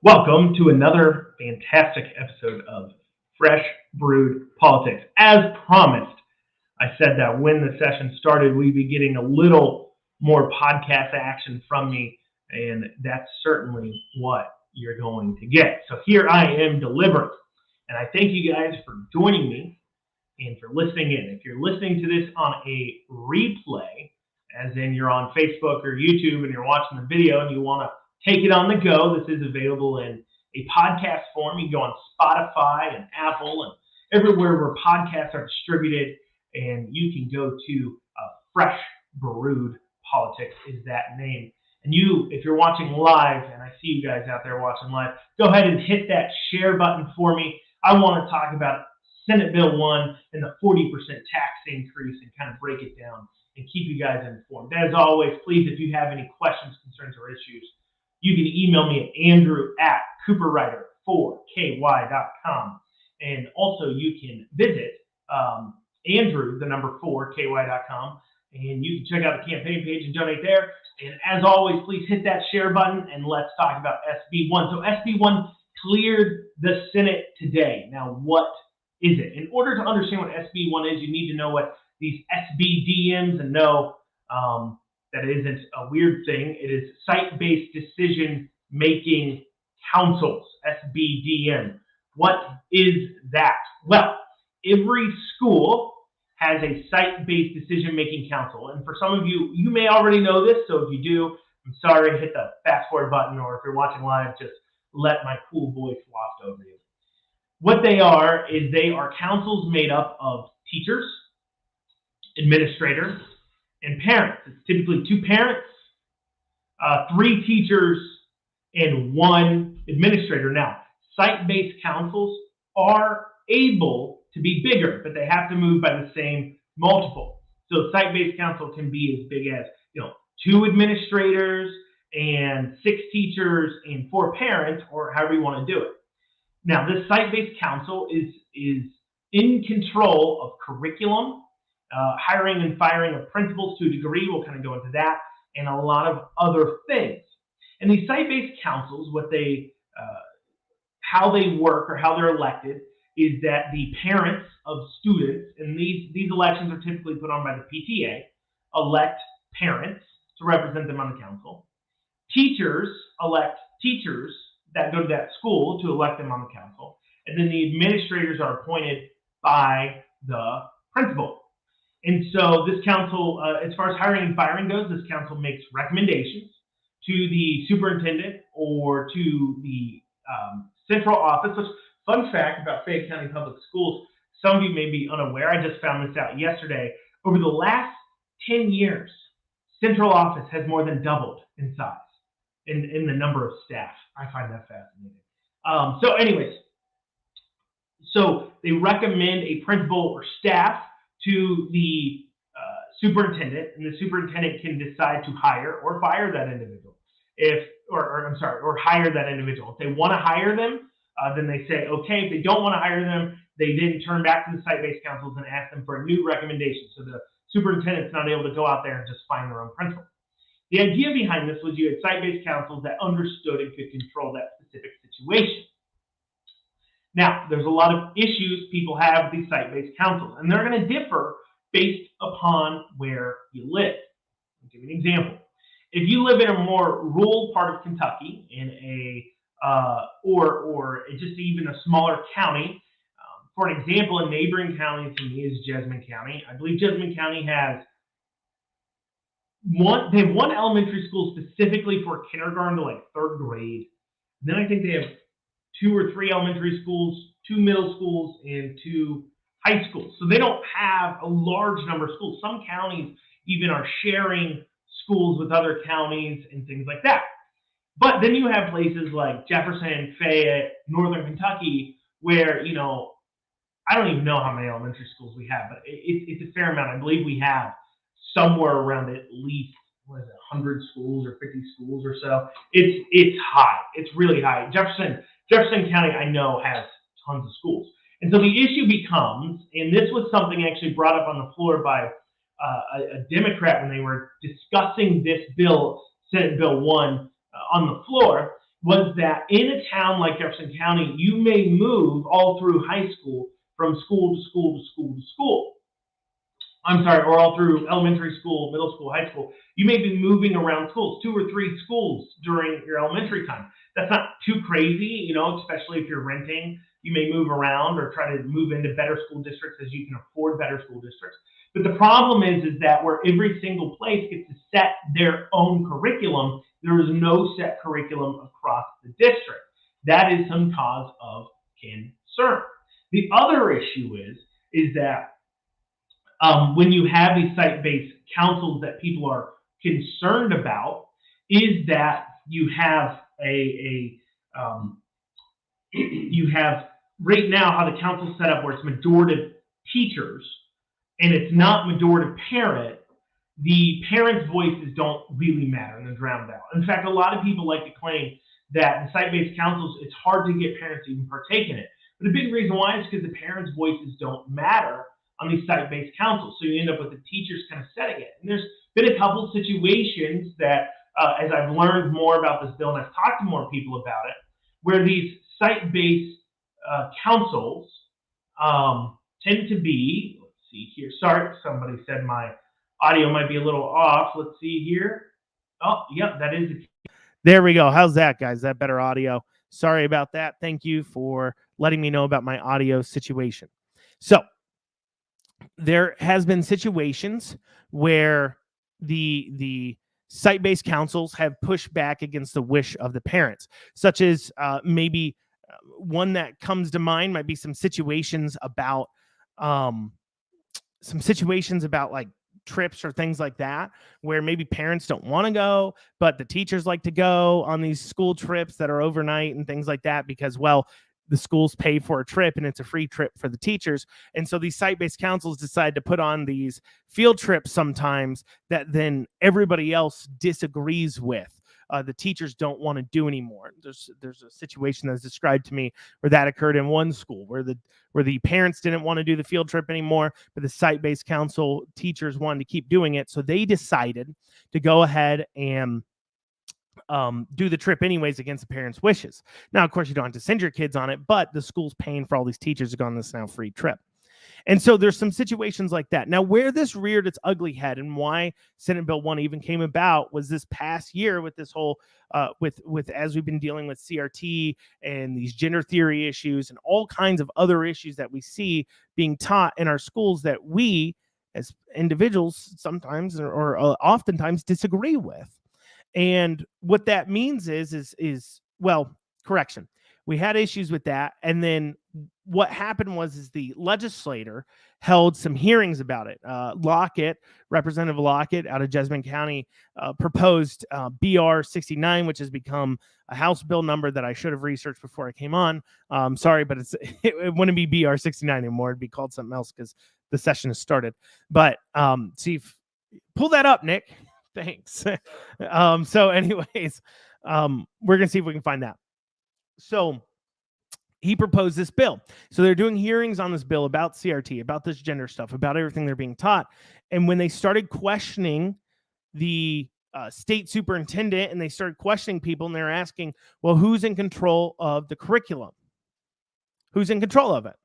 Welcome to another fantastic episode of Fresh Brewed Politics. As promised, I said that when the session started, we'd be getting a little more podcast action from me, and that's certainly what you're going to get. So here I am delivering, and I thank you guys for joining me and for listening in. If you're listening to this on a replay, as in you're on Facebook or YouTube and you're watching the video and you want to take it on the go, this is available in a podcast form. You can go on Spotify and Apple and everywhere where podcasts are distributed, and you can go to Fresh Brewed Politics is that name. And you, if you're watching live, and I see you guys out there watching live, go ahead and hit that share button for me. I want to talk about Senate Bill 1 and the 40% tax increase and kind of break it down and keep you guys informed. As always, please, if you have any questions, concerns, or issues, you can email me at andrew@cooperwriter4ky.com. And also you can visit andrew4ky.com, and you can check out the campaign page and donate there. And as always, please hit that share button and let's talk about SB1. So SB1 cleared the Senate today. Now, what is it? In order to understand what SB1 is, you need to know what these SBDMs and know that it isn't a weird thing. It is site-based decision-making councils, SBDM. What is that? Well, every school has a site-based decision-making council. And for some of you, you may already know this. So if you do, I'm sorry, hit the fast-forward button. Or if you're watching live, just let my cool voice waft over you. What they are is they are councils made up of teachers, administrators, and parents. It's typically 2 parents, 3 teachers, and 1 administrator. Now, site-based councils are able to be bigger, but they have to move by the same multiple. So site-based council can be as big as 2 administrators and 6 teachers and 4 parents, or however you want to do it. Now, this site-based council is in control of curriculum, hiring and firing of principals to a degree. We'll kind of go into that, and a lot of other things. And these site-based councils, how they work or how they're elected is that the parents of students, and these elections are typically put on by the PTA, elect parents to represent them on the council. Teachers elect teachers that go to that school to elect them on the council. And then the administrators are appointed by the principal. And so this council, as far as hiring and firing goes, this council makes recommendations to the superintendent or to the central office. Which, fun fact about Fayette County Public Schools, some of you may be unaware, I just found this out yesterday. Over the last 10 years, central office has more than doubled in size, in the number of staff. I find that fascinating. So anyways, so they recommend a principal or staff to the superintendent, and the superintendent can decide to hire or fire that individual. Or hire that individual. If they want to hire them, then they say okay. If they don't want to hire them, they then turn back to the site-based councils and ask them for a new recommendation. So the superintendent's not able to go out there and just find their own principal. The idea behind this was you had site-based councils that understood and could control that specific situation. Now, there's a lot of issues people have with these site-based councils, and they're going to differ based upon where you live. I'll give you an example. If you live in a more rural part of Kentucky, in or just even a smaller county, for an example, a neighboring county to me is Jessamine County. I believe Jessamine County has one elementary school specifically for kindergarten to like 3rd grade. Then I think they have 2 or 3 elementary schools, 2 middle schools, and 2 high schools. So they don't have a large number of schools. Some counties even are sharing schools with other counties and things like that. But then you have places like Jefferson, Fayette, Northern Kentucky, where, I don't even know how many elementary schools we have, but it's a fair amount. I believe we have somewhere around at least 100 schools or 50 schools or so. It's high. It's really high. Jefferson County, I know, has tons of schools. And so the issue becomes, and this was something actually brought up on the floor by a Democrat when they were discussing this bill, Senate Bill 1, on the floor, was that in a town like Jefferson County, you may move all through high school from school to school to school to school. I'm sorry, or all through elementary school, middle school, high school. You may be moving around schools, 2 or 3 schools during your elementary time. That's not too crazy, especially if you're renting. You may move around or try to move into better school districts as you can afford better school districts. But the problem is that where every single place gets to set their own curriculum, there is no set curriculum across the district. That is some cause of concern. The other issue is that when you have these site-based councils that people are concerned about, is that you have you have right now how the council's set up where it's majority teachers and it's not majority parent. The parents' voices don't really matter and they're drowned out. In fact, a lot of people like to claim that in site-based councils, it's hard to get parents to even partake in it. But a big reason why is because the parents' voices don't matter on these site-based councils. So you end up with the teachers kind of setting it. And there's been a couple situations that, as I've learned more about this bill and I've talked to more people about it, where these site-based councils tend to be, let's see here. Sorry, somebody said my audio might be a little off. Let's see here. Oh, yep, that is it. There we go. How's that, guys? Is that better audio? Sorry about that. Thank you for letting me know about my audio situation. So there has been situations where the site-based councils have pushed back against the wish of the parents, such as maybe one that comes to mind might be some situations about like trips or things like that, where maybe parents don't want to go, but the teachers like to go on these school trips that are overnight and things like that because, well, the schools pay for a trip and it's a free trip for the teachers. And so these site-based councils decide to put on these field trips sometimes that then everybody else disagrees with. The teachers don't want to do anymore. There's a situation that's described to me where that occurred in one school where the parents didn't want to do the field trip anymore, but the site-based council teachers wanted to keep doing it. So they decided to go ahead and do the trip anyways against the parents' wishes. Now, of course, you don't have to send your kids on it, but the school's paying for all these teachers to go on this now free trip. And so there's some situations like that. Now, where this reared its ugly head and why Senate Bill 1 even came about was this past year with this whole, with as we've been dealing with CRT and these gender theory issues and all kinds of other issues that we see being taught in our schools that we as individuals sometimes or oftentimes disagree with. And what that means is well, correction. We had issues with that. And then what happened was the legislator held some hearings about it. Lockett, Representative Lockett out of Jessamine County, proposed BR 69, which has become a House bill number that I should have researched before I came on. Sorry, but it wouldn't be BR 69 anymore. It'd be called something else because the session has started. But pull that up, Nick. Thanks. So anyways, we're going to see if we can find that. So he proposed this bill. So they're doing hearings on this bill about CRT, about this gender stuff, about everything they're being taught. And when they started questioning the state superintendent and they started questioning people and they're asking, well, who's in control of the curriculum? Who's in control of it?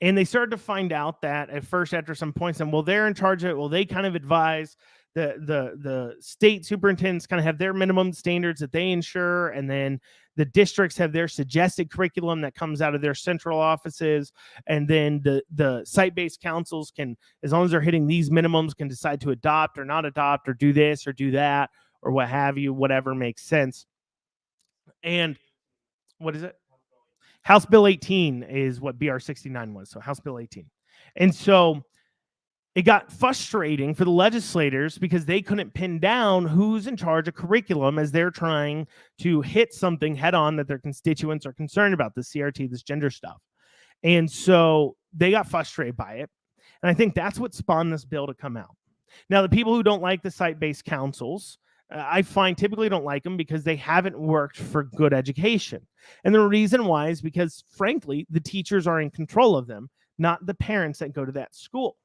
And they started to find out that at first, after some points, and well, they're in charge of it. Well, they kind of advise the state superintendents kind of have their minimum standards that they ensure, and then the districts have their suggested curriculum that comes out of their central offices, and then the site-based councils can, as long as they're hitting these minimums, can decide to adopt or not adopt or do this or do that or what have you, whatever makes sense. And what is it? House Bill 18 is what BR 69 was. So House Bill 18. And so it got frustrating for the legislators because they couldn't pin down who's in charge of curriculum as they're trying to hit something head on that their constituents are concerned about, the CRT, this gender stuff. And so they got frustrated by it. And I think that's what spawned this bill to come out. Now, the people who don't like the site-based councils, I find typically don't like them because they haven't worked for good education. And the reason why is because, frankly, the teachers are in control of them, not the parents that go to that school.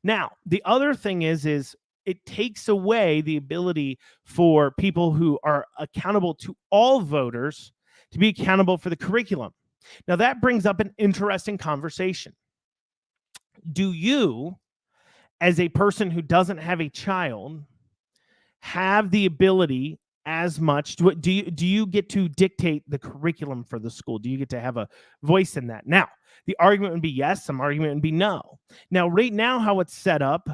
Now, the other thing is it takes away the ability for people who are accountable to all voters to be accountable for the curriculum. Now, that brings up an interesting conversation. Do you, as a person who doesn't have a child, have the ability as much? Do you get to dictate the curriculum for the school? Do you get to have a voice in that? Now, the argument would be yes, some argument would be no. Now, right now, how it's set up,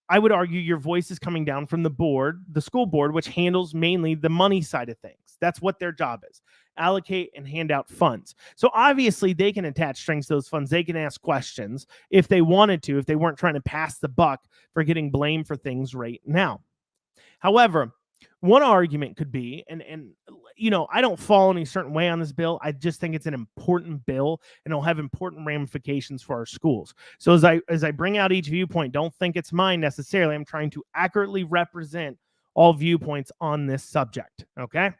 I would argue your voice is coming down from the board, the school board, which handles mainly the money side of things. That's what their job is: allocate and hand out funds. So obviously they can attach strings to those funds. They can ask questions if they wanted to, if they weren't trying to pass the buck for getting blamed for things right now. However, one argument could be, and I don't fall any certain way on this bill. I just think it's an important bill, and it'll have important ramifications for our schools. So as I bring out each viewpoint, don't think it's mine necessarily. I'm trying to accurately represent all viewpoints on this subject. Okay,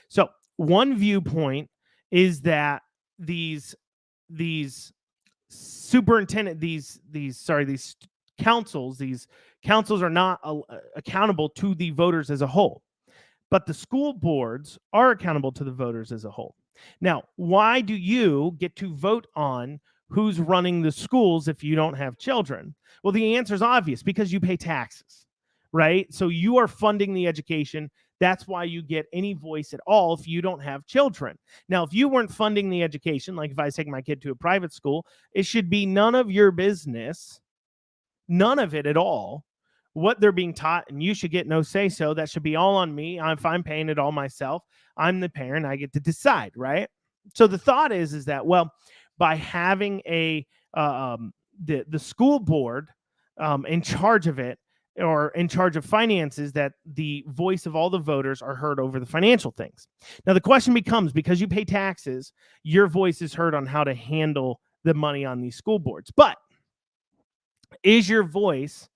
so one viewpoint is that these councils are not accountable to the voters as a whole, but the school boards are accountable to the voters as a whole. Now, why do you get to vote on who's running the schools if you don't have children? Well, the answer is obvious: because you pay taxes, right? So you are funding the education. That's why you get any voice at all if you don't have children. Now, if you weren't funding the education, like if I was taking my kid to a private school, it should be none of your business, none of it at all, what they're being taught, and you should get no say-so. That should be all on me. If I'm paying it all myself, I'm the parent, I get to decide, right? So the thought is that, well, by having the school board in charge of it, or in charge of finances, that the voice of all the voters are heard over the financial things. Now, the question becomes, because you pay taxes, your voice is heard on how to handle the money on these school boards. But does your voice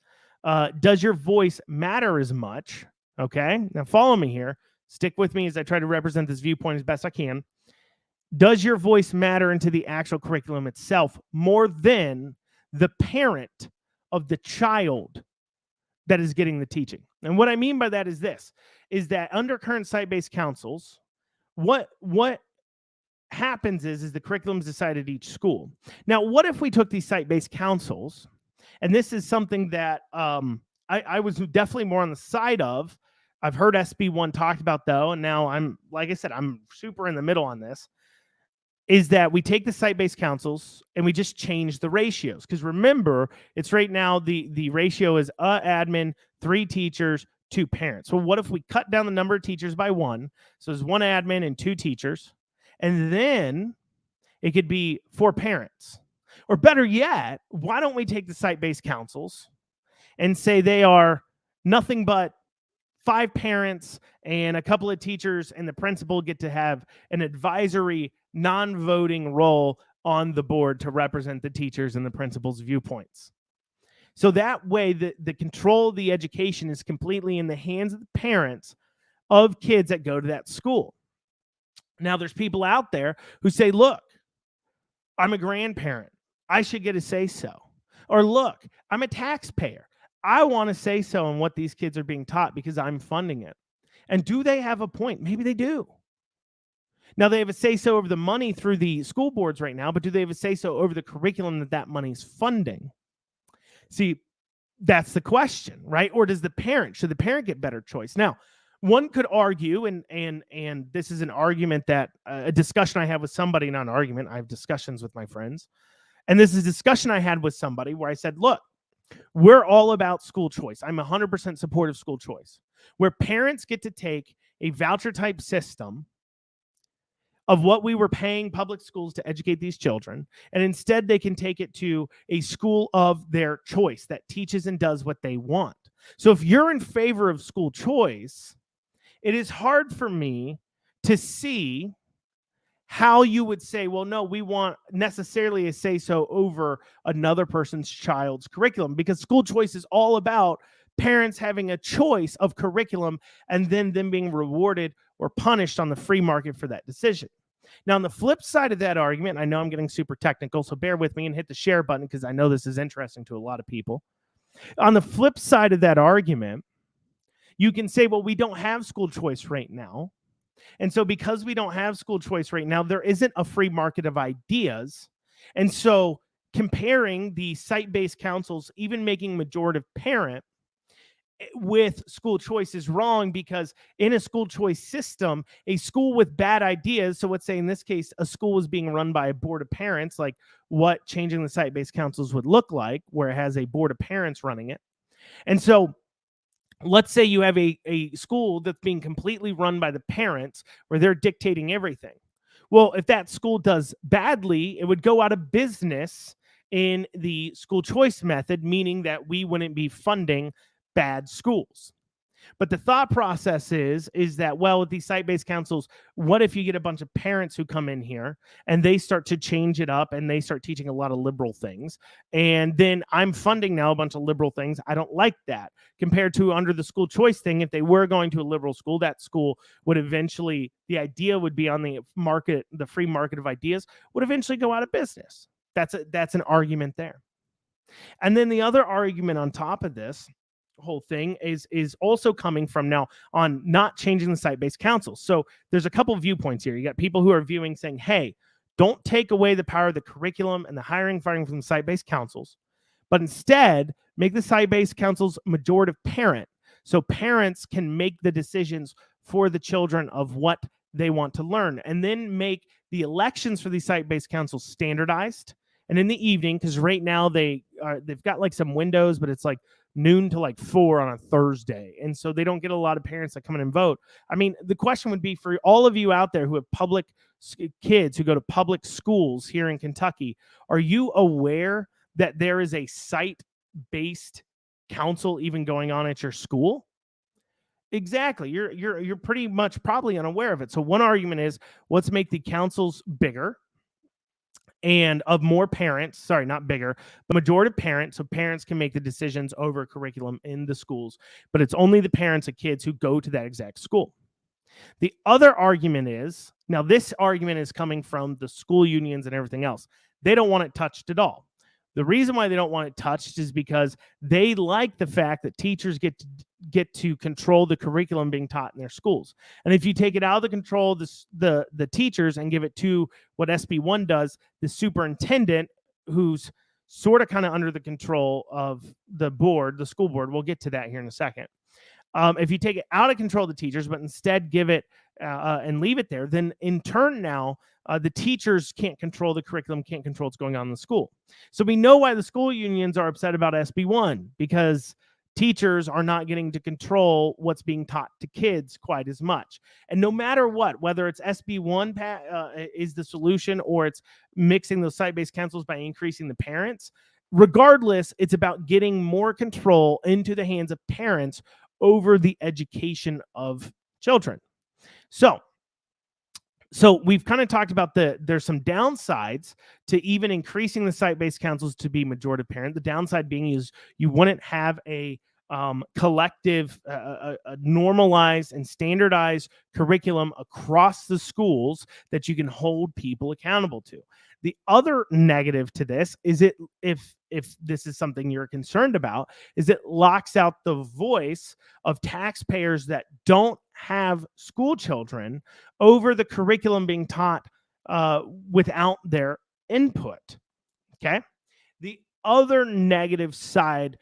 matter as much? Okay, now follow me here. Stick with me as I try to represent this viewpoint as best I can. Does your voice matter into the actual curriculum itself more than the parent of the child that is getting the teaching? And what I mean by that is this, is that under current site-based councils, what happens is the curriculum is decided at each school. Now, what if we took these site-based councils, and this is something that I was definitely more on the side of. I've heard SB1 talked about, though, and now like I said, I'm super in the middle on this, is that we take the site-based councils and we just change the ratios. Because remember, it's right now the ratio is admin, 3 teachers, 2 parents. So what if we cut down the number of teachers by 1? So there's 1 admin and 2 teachers. And then it could be 4 parents. Or better yet, why don't we take the site-based councils and say they are nothing but 5 parents and a couple of teachers, and the principal get to have an advisory, non-voting role on the board to represent the teachers and the principal's viewpoints. So that way, the control of the education is completely in the hands of the parents of kids that go to that school. Now, there's people out there who say, look, I'm a grandparent. I should get a say-so. Or look, I'm a taxpayer. I want to say so on what these kids are being taught because I'm funding it. And do they have a point? Maybe they do. Now, they have a say-so over the money through the school boards right now, but do they have a say-so over the curriculum that money's funding? See, that's the question, right? Or should the parent get better choice? Now, one could argue, and this is an argument that a discussion I have with somebody, not an argument, I have discussions with my friends. And this is a discussion I had with somebody where I said, look, we're all about school choice. I'm 100% supportive school choice, where parents get to take a voucher type system of what we were paying public schools to educate these children, and instead they can take it to a school of their choice that teaches and does what they want. So if you're in favor of school choice, it is hard for me to see how you would say, well, no, we want necessarily a say-so over another person's child's curriculum, because school choice is all about parents having a choice of curriculum and then them being rewarded or punished on the free market for that decision. Now, on the flip side of that argument, I know I'm getting super technical, so bear with me and hit the share button because I know this is interesting to a lot of people. On the flip side of that argument, you can say, well, we don't have school choice right now. And so because we don't have school choice right now, there isn't a free market of ideas. And so comparing the site-based councils, even making majorative parent with school choice is wrong, because in a school choice system, a school with bad ideas, so let's say in this case, a school was being run by a board of parents, like what changing the site-based councils would look like, where it has a board of parents running it. And so let's say you have a school that's being completely run by the parents, where they're dictating everything. Well, if that school does badly, it would go out of business in the school choice method, meaning that we wouldn't be funding bad schools. But the thought process is that, well, with these site-based councils, what if you get a bunch of parents who come in here and they start to change it up and they start teaching a lot of liberal things, and then I'm funding now a bunch of liberal things. I don't like that. Compared to under the school choice thing, if they were going to a liberal school, that school would eventually, the idea would be on the market, the free market of ideas would eventually go out of business. That's an argument there. And then the other argument on top of this whole thing is also coming from now on not changing the site-based councils. So there's a couple of viewpoints here. You got people who are viewing saying, hey, don't take away the power of the curriculum and the hiring, firing from the site-based councils, but instead make the site-based councils majorative parent, so parents can make the decisions for the children of what they want to learn, and then make the elections for these site-based councils standardized. And in the evening, because right now they've got like some windows, but it's like noon to like 4 on a Thursday. And so they don't get a lot of parents that come in and vote. I mean, the question would be for all of you out there who have public kids who go to public schools here in Kentucky, are you aware that there is a site-based council even going on at your school? Exactly. You're pretty much probably unaware of it. So one argument is, let's make the councils bigger and of more parents, sorry, not bigger, but majority of parents, so parents can make the decisions over curriculum in the schools, but it's only the parents of kids who go to that exact school. The other argument is, now this argument is coming from the school unions and everything else. They don't want it touched at all. The reason why they don't want it touched is because they like the fact that teachers get to control the curriculum being taught in their schools. And if you take it out of the control of the teachers and give it to what SB1 does, the superintendent, who's sort of kind of under the control of the board, the school board, we'll get to that here in a second. If you take it out of control of the teachers, but instead give it and leave it there, then in turn now, the teachers can't control the curriculum, can't control what's going on in the school. So we know why the school unions are upset about SB1, because teachers are not getting to control what's being taught to kids quite as much. And no matter what, whether it's SB1 is the solution or it's mixing those site-based councils by increasing the parents, regardless, it's about getting more control into the hands of parents over the education of children. So we've kind of talked about there's some downsides to even increasing the site-based councils to be majorative parent. The downside being is you wouldn't have a collective, a normalized and standardized curriculum across the schools that you can hold people accountable to. The other negative to this is if this is something you're concerned about, is it locks out the voice of taxpayers that don't have school children over the curriculum being taught without their input. Okay. The other negative side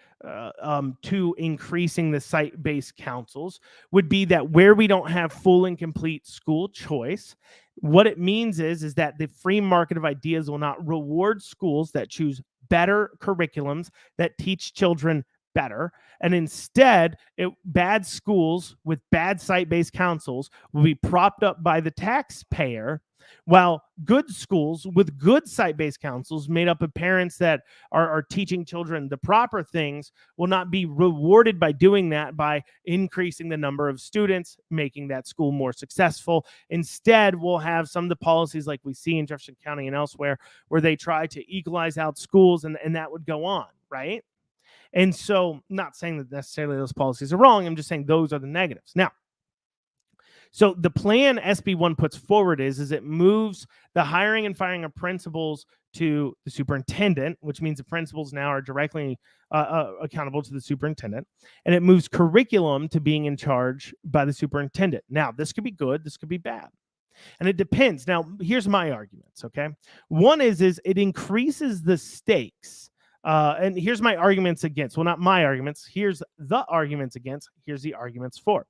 to increasing the site-based councils would be that where we don't have full and complete school choice, what it means is that the free market of ideas will not reward schools that choose better curriculums that teach children better, and instead bad schools with bad site-based councils will be propped up by the taxpayer, while good schools with good site-based councils made up of parents that are teaching children the proper things will not be rewarded by doing that, by increasing the number of students, making that school more successful. Instead, we'll have some of the policies like we see in Jefferson County and elsewhere where they try to equalize out schools, and that would go on, right? And so, not saying that necessarily those policies are wrong, I'm just saying those are the negatives. Now, So the plan SB1 puts forward is it moves the hiring and firing of principals to the superintendent, which means the principals now are directly accountable to the superintendent, and it moves curriculum to being in charge by the superintendent. Now, this could be good, this could be bad, and it depends. Now, here's my arguments, okay? One is it increases the stakes. And here's my arguments against. Well, not my arguments. Here's the arguments against. Here's the arguments for.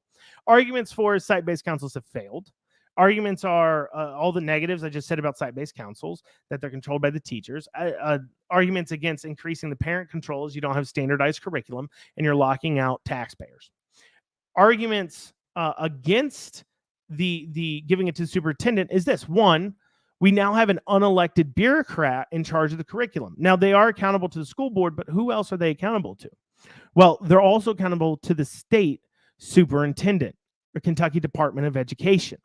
Arguments for is site-based councils have failed. Arguments are all the negatives I just said about site-based councils, that they're controlled by the teachers. Arguments against increasing the parent control is you don't have standardized curriculum and you're locking out taxpayers. Arguments against the giving it to the superintendent is this. One, we now have an unelected bureaucrat in charge of the curriculum. Now, they are accountable to the school board, but who else are they accountable to? Well, they're also accountable to the state superintendent, or Kentucky Department of Education,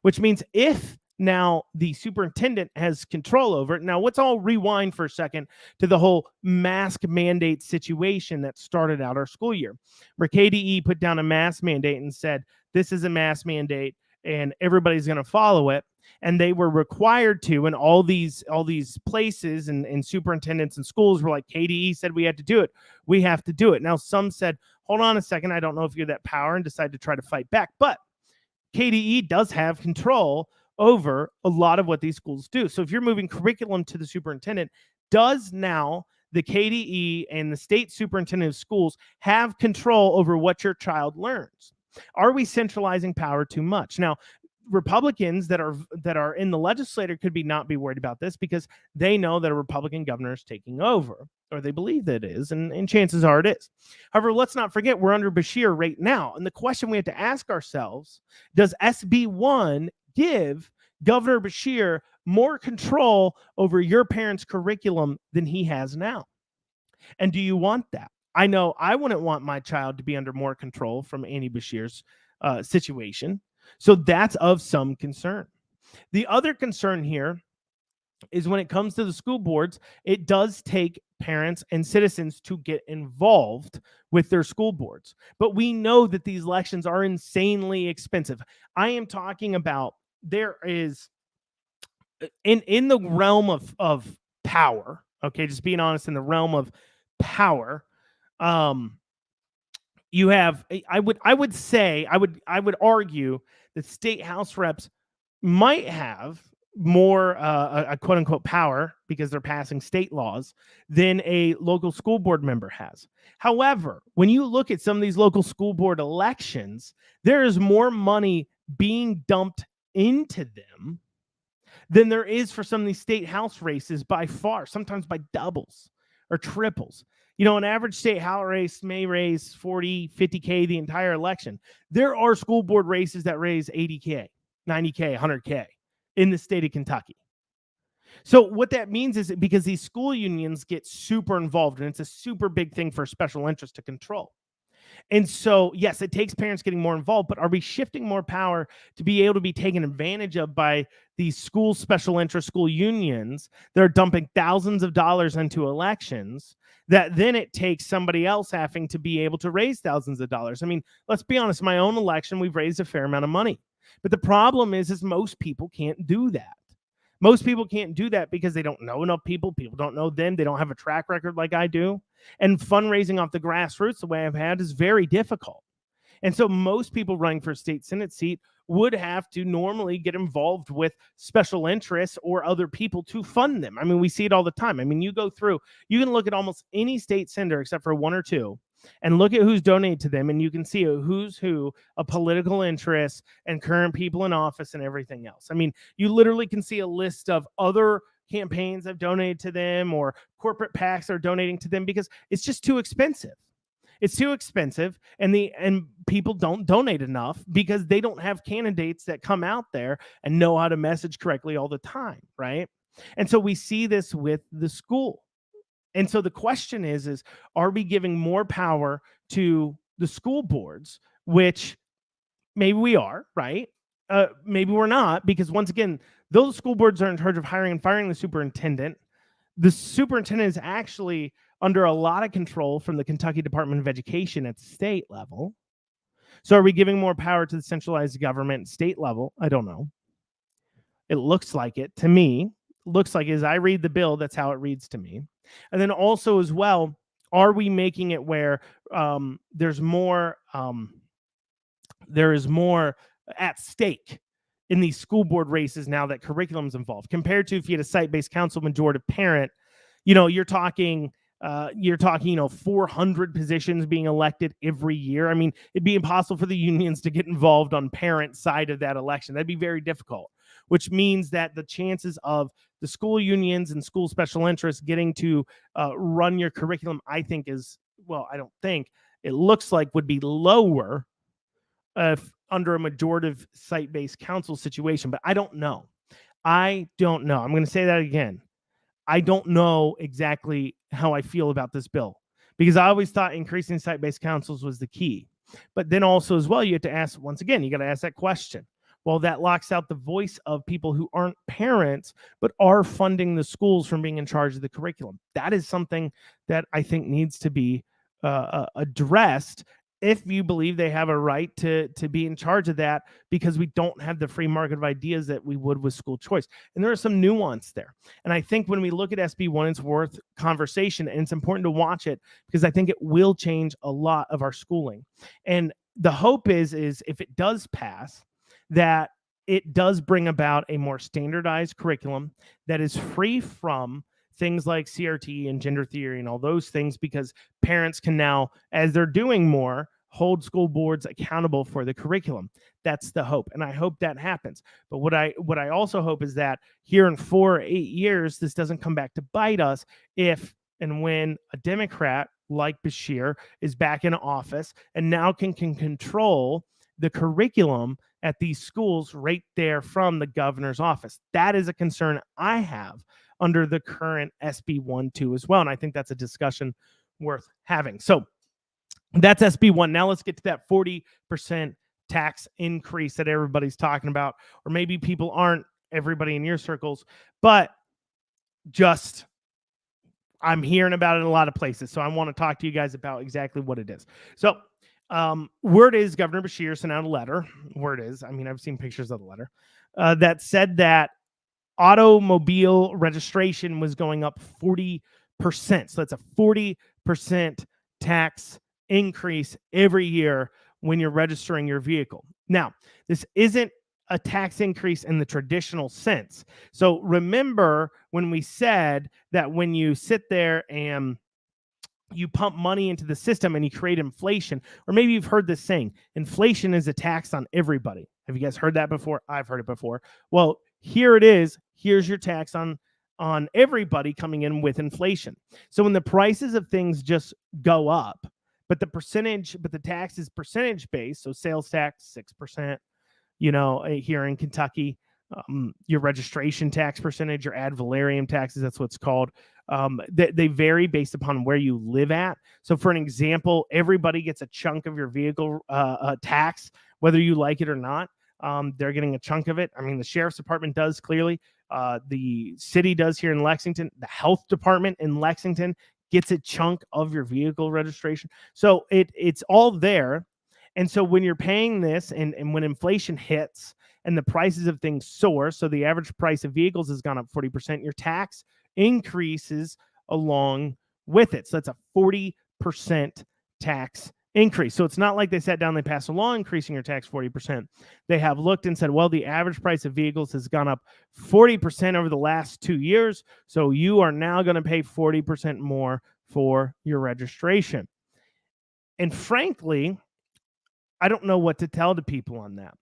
which means if now the superintendent has control over it. Now, let's all rewind for a second to the whole mask mandate situation that started out our school year, where KDE put down a mask mandate and said, this is a mask mandate and everybody's going to follow it. And they were required to, and all these places and superintendents and schools were like, KDE said we had to do it. We have to do it. Now, some said, hold on a second, I don't know if you're that power, and decide to try to fight back. But KDE does have control over a lot of what these schools do. So if you're moving curriculum to the superintendent, does now the KDE and the state superintendent of schools have control over what your child learns? Are we centralizing power too much? Now, Republicans that are in the legislature could not be worried about this because they know that a Republican governor is taking over, or they believe that it is, and chances are it is. However, let's not forget we're under Beshear right now, and the question we have to ask ourselves, does SB1 give Governor Beshear more control over your parents' curriculum than he has now? And do you want that? I know I wouldn't want my child to be under more control from Andy Beshear's situation. So that's of some concern. The other concern here is when it comes to the school boards, it does take parents and citizens to get involved with their school boards. But we know that these elections are insanely expensive. I am talking about there is in the realm of power, okay, just being honest, in the realm of power, you have, I would argue that state house reps might have more a quote unquote power because they're passing state laws than a local school board member has. However, when you look at some of these local school board elections, there is more money being dumped into them than there is for some of these state house races by far, sometimes by doubles or triples. You know, an average state house race may raise 40, 50K the entire election. There are school board races that raise 80K, 90K, 100K in the state of Kentucky. So what that means is because these school unions get super involved, and it's a super big thing for special interest to control. And so, yes, it takes parents getting more involved, but are we shifting more power to be able to be taken advantage of by these school special interest school unions that are dumping thousands of dollars into elections, that then it takes somebody else having to be able to raise thousands of dollars? I mean, let's be honest, my own election, we've raised a fair amount of money. But the problem is most people can't do that. Most people can't do that because they don't know enough people. People don't know them. They don't have a track record like I do. And fundraising off the grassroots, the way I've had, is very difficult. And so most people running for a state Senate seat would have to normally get involved with special interests or other people to fund them. I mean, we see it all the time. I mean, you go through, you can look at almost any state senator except for one or two and look at who's donated to them, and you can see who's who of political interests and current people in office and everything else. I mean, you literally can see a list of other campaigns that have donated to them or corporate PACs are donating to them because it's just too expensive. It's too expensive, and people don't donate enough because they don't have candidates that come out there and know how to message correctly all the time, right? And so we see this with the school. And so the question is are we giving more power to the school boards, which maybe we are, right? Maybe we're not, because once again, those school boards are in charge of hiring and firing the superintendent. The superintendent is actually under a lot of control from the Kentucky Department of Education at the state level. So are we giving more power to the centralized government, state level? I don't know. It looks like it to me. Looks like as I read the bill, that's how it reads to me. And then also as well, are we making it where there is more at stake in these school board races now that curriculum's involved, compared to if you had a site-based council majority parent? You're talking 400 positions being elected every year. I mean, it'd be impossible for the unions to get involved on parent side of that election. That'd be very difficult, which means that the chances of the school unions and school special interests getting to run your curriculum, I think I don't think, it looks like would be lower if under a majorative site-based council situation, but I don't know. I'm going to say that again. I don't know exactly how I feel about this bill, because I always thought increasing site-based councils was the key. But then also as well, you have to ask, once again, you got to ask that question. Well, that locks out the voice of people who aren't parents, but are funding the schools from being in charge of the curriculum. That is something that I think needs to be addressed, if you believe they have a right to be in charge of that, because we don't have the free market of ideas that we would with school choice. And there is some nuance there. And I think when we look at SB1, it's worth conversation, and it's important to watch it, because I think it will change a lot of our schooling. And the hope is if it does pass, that it does bring about a more standardized curriculum that is free from things like CRT and gender theory and all those things, because parents can now, as they're doing more, hold school boards accountable for the curriculum. That's the hope, and I hope that happens. But what I also hope is that here in 4 or 8 years, this doesn't come back to bite us if and when a Democrat like Beshear is back in office and now can control the curriculum at these schools right there from the governor's office. That is a concern I have under the current SB1 too as well. And I think that's a discussion worth having. So that's SB1. Now let's get to that 40% tax increase that everybody's talking about, or maybe people aren't, everybody in your circles, but just I'm hearing about it in a lot of places. So I want to talk to you guys about exactly what it is. So word is Governor Beshear sent out a letter. Word is, I mean, I've seen pictures of the letter that said that automobile registration was going up 40%. So that's a 40% tax increase every year when you're registering your vehicle. Now, this isn't a tax increase in the traditional sense. So remember when we said that when you sit there and you pump money into the system and you create inflation, or maybe you've heard this saying, inflation is a tax on everybody. Have you guys heard that before? I've heard it before. Well, here it is. Here's your tax on everybody coming in with inflation. So when the prices of things just go up, but the tax is percentage based, so sales tax 6%, here in Kentucky, your registration tax percentage, your ad valorem taxes, that's what's called. They vary based upon where you live at. So for an example, everybody gets a chunk of your vehicle tax, whether you like it or not. They're getting a chunk of it. I mean, the sheriff's department does clearly. The city does here in Lexington. The health department in Lexington gets a chunk of your vehicle registration. So it's all there. And so when you're paying this and when inflation hits and the prices of things soar, so the average price of vehicles has gone up 40%, your tax increases along with it. So that's a 40% tax increase. So it's not like they sat down, they passed a law increasing your tax 40%. They have looked and said, well, the average price of vehicles has gone up 40% over the last 2 years. So you are now going to pay 40% more for your registration. And frankly, I don't know what to tell the people on that,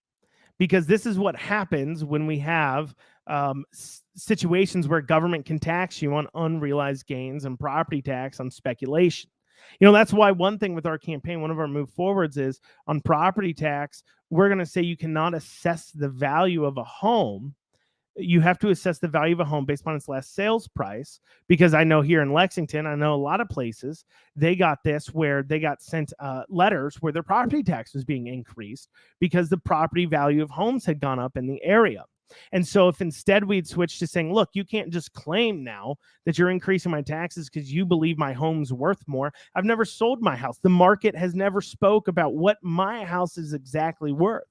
because this is what happens when we have situations where government can tax you on unrealized gains and property tax on speculation. That's why one thing with our campaign, one of our move forwards is on property tax, we're going to say you cannot assess the value of a home. You have to assess the value of a home based on its last sales price, because I know here in Lexington, I know a lot of places, they got this where they got sent letters where their property tax was being increased because the property value of homes had gone up in the area. And so if instead we'd switch to saying, look, you can't just claim now that you're increasing my taxes because you believe my home's worth more. I've never sold my house. The market has never spoke about what my house is exactly worth.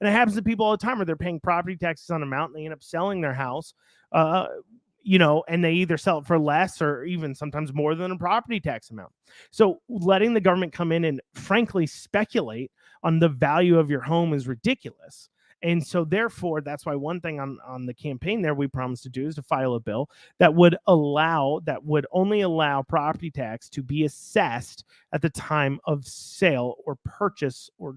And it happens to people all the time where they're paying property taxes on a amount and they end up selling their house, and they either sell it for less or even sometimes more than a property tax amount. So letting the government come in and frankly speculate on the value of your home is ridiculous. And so therefore, that's why one thing on the campaign there we promised to do is to file a bill that would only allow property tax to be assessed at the time of sale or purchase or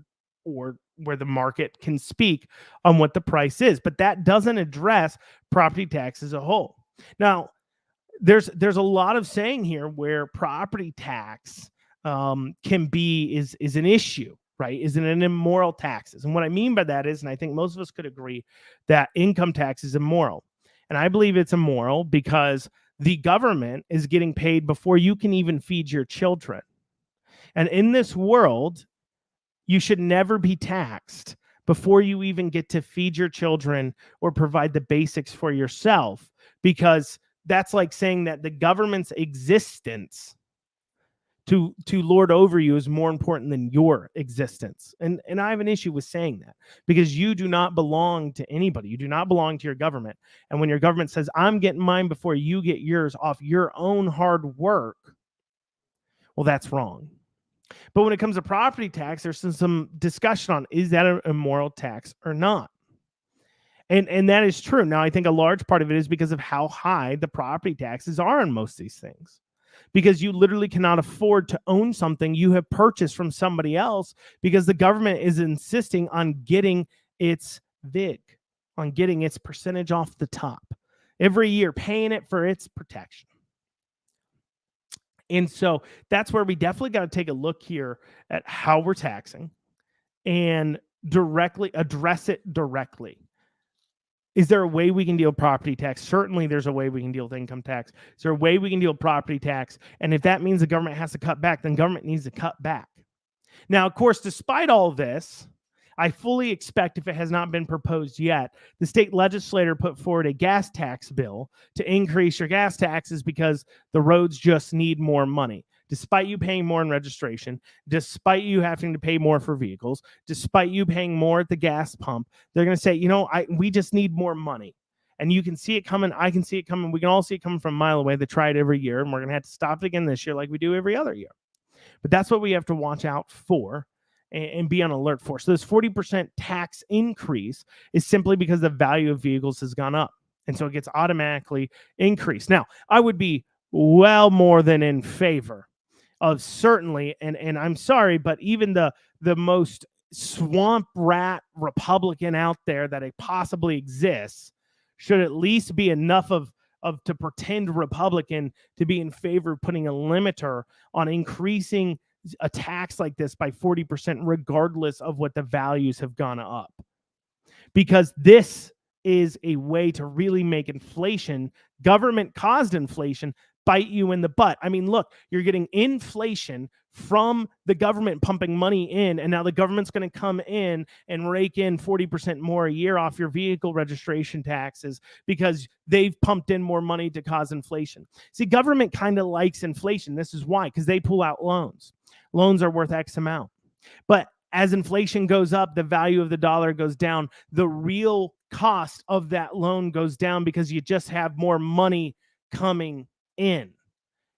where the market can speak on what the price is. But that doesn't address property tax as a whole. Now, there's a lot of saying here where property tax is an issue, right? Is it an immoral taxes? And what I mean by that is, and I think most of us could agree, that income tax is immoral. And I believe it's immoral because the government is getting paid before you can even feed your children. And in this world, you should never be taxed before you even get to feed your children or provide the basics for yourself, because that's like saying that the government's existence to lord over you is more important than your existence. And I have an issue with saying that, because you do not belong to anybody. You do not belong to your government. And when your government says, I'm getting mine before you get yours off your own hard work, well, that's wrong. But when it comes to property tax, there's some discussion on, is that an immoral tax or not? And that is true. Now, I think a large part of it is because of how high the property taxes are on most of these things. Because you literally cannot afford to own something you have purchased from somebody else, because the government is insisting on getting its VIG, on getting its percentage off the top every year, paying it for its protection. And so that's where we definitely got to take a look here at how we're taxing and directly address it directly. Is there a way we can deal with property tax? Certainly there's a way we can deal with income tax. Is there a way we can deal with property tax? And if that means the government has to cut back, then government needs to cut back. Now, of course, despite all this, I fully expect, if it has not been proposed yet, the state legislature put forward a gas tax bill to increase your gas taxes because the roads just need more money. Despite you paying more in registration, despite you having to pay more for vehicles, despite you paying more at the gas pump, they're going to say, we just need more money. And you can see it coming. I can see it coming. We can all see it coming from a mile away. They try it every year, and we're going to have to stop it again this year like we do every other year. But that's what we have to watch out for and be on alert for. So this 40% tax increase is simply because the value of vehicles has gone up. And so it gets automatically increased. Now, I would be well more than in favor of certainly, and I'm sorry, but even the most swamp rat Republican out there that it possibly exists should at least be enough of to pretend Republican to be in favor of putting a limiter on increasing a tax like this by 40%, regardless of what the values have gone up. Because this is a way to really make inflation, government-caused inflation, bite you in the butt. I mean, look, you're getting inflation from the government pumping money in, and now the government's going to come in and rake in 40% more a year off your vehicle registration taxes because they've pumped in more money to cause inflation. See, government kind of likes inflation. This is why, because they pull out loans. Loans are worth X amount. But as inflation goes up, the value of the dollar goes down. The real cost of that loan goes down because you just have more money coming in.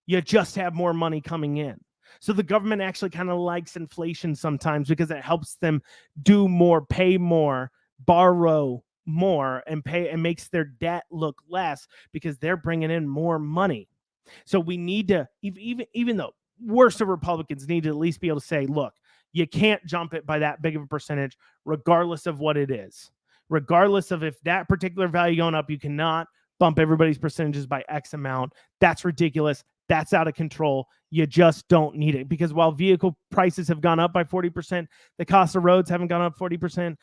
You just have more money coming in. So the government actually kind of likes inflation sometimes because it helps them do more, pay more, borrow more, and pay, and makes their debt look less because they're bringing in more money. So we need to, even though worst of Republicans need to at least be able to say, look, you can't jump it by that big of a percentage, regardless of what it is. Regardless of if that particular value going up, you cannot bump everybody's percentages by X amount. That's ridiculous. That's out of control. You just don't need it, because while vehicle prices have gone up by 40%, the cost of roads haven't gone up 40%.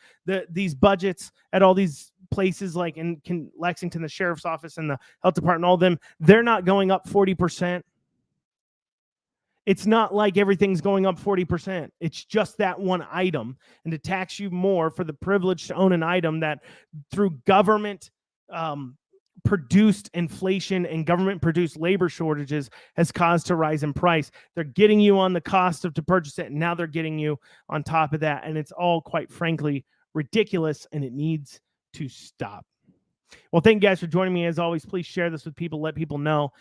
These budgets at all these places like in Lexington, the sheriff's office and the health department, all of them, they're not going up 40%. It's not like everything's going up 40%. It's just that one item. And to tax you more for the privilege to own an item that through government produced inflation and government produced labor shortages has caused to rise in price. They're getting you on the cost to purchase it, and now they're getting you on top of that. And it's all, quite frankly, ridiculous, and it needs to stop. Well, thank you guys for joining me. As always, please share this with people. Let people know.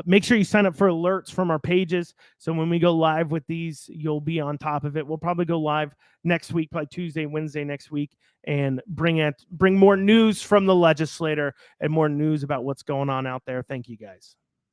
Make sure you sign up for alerts from our pages. So when we go live with these, you'll be on top of it. We'll probably go live next week, probably Tuesday, Wednesday next week, and bring more news from the legislator and more news about what's going on out there. Thank you, guys.